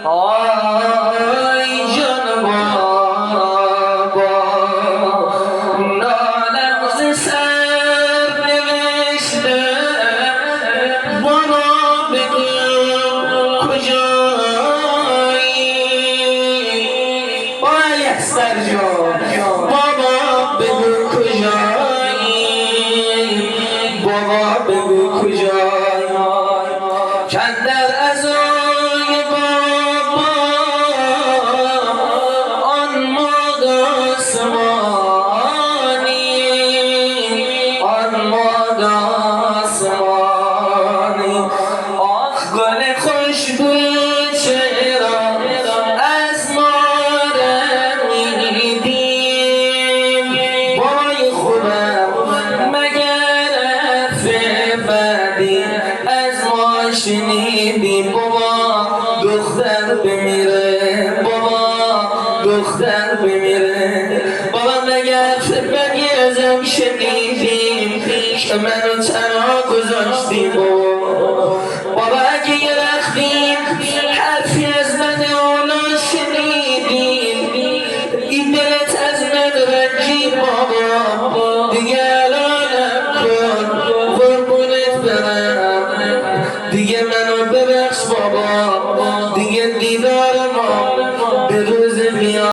آی جان بابا نالم ز سر نوشته بابا بگو کجایی آی اکثر جان بابا بگو کجایی بابا بگو کجایی کندر ازای بابا آن ماد آسمانی آن ماد آسمانی آخ گل خوشبوی چرا از ما رمیدیم بای خوبم مگر حرف بدی از ما شنیدیم بابا دختر بمیره بابا دختر بمیره بابا مگر بدی ازم شنیدیم که منو تنها گذاشتیم بابا اگه یه رختیم حرفی از من اولا شنیدیم این دلت از من رنجی بابا دیگه الانم کن قربونت برم دیگه منو ببخش بابا دیگه دیدار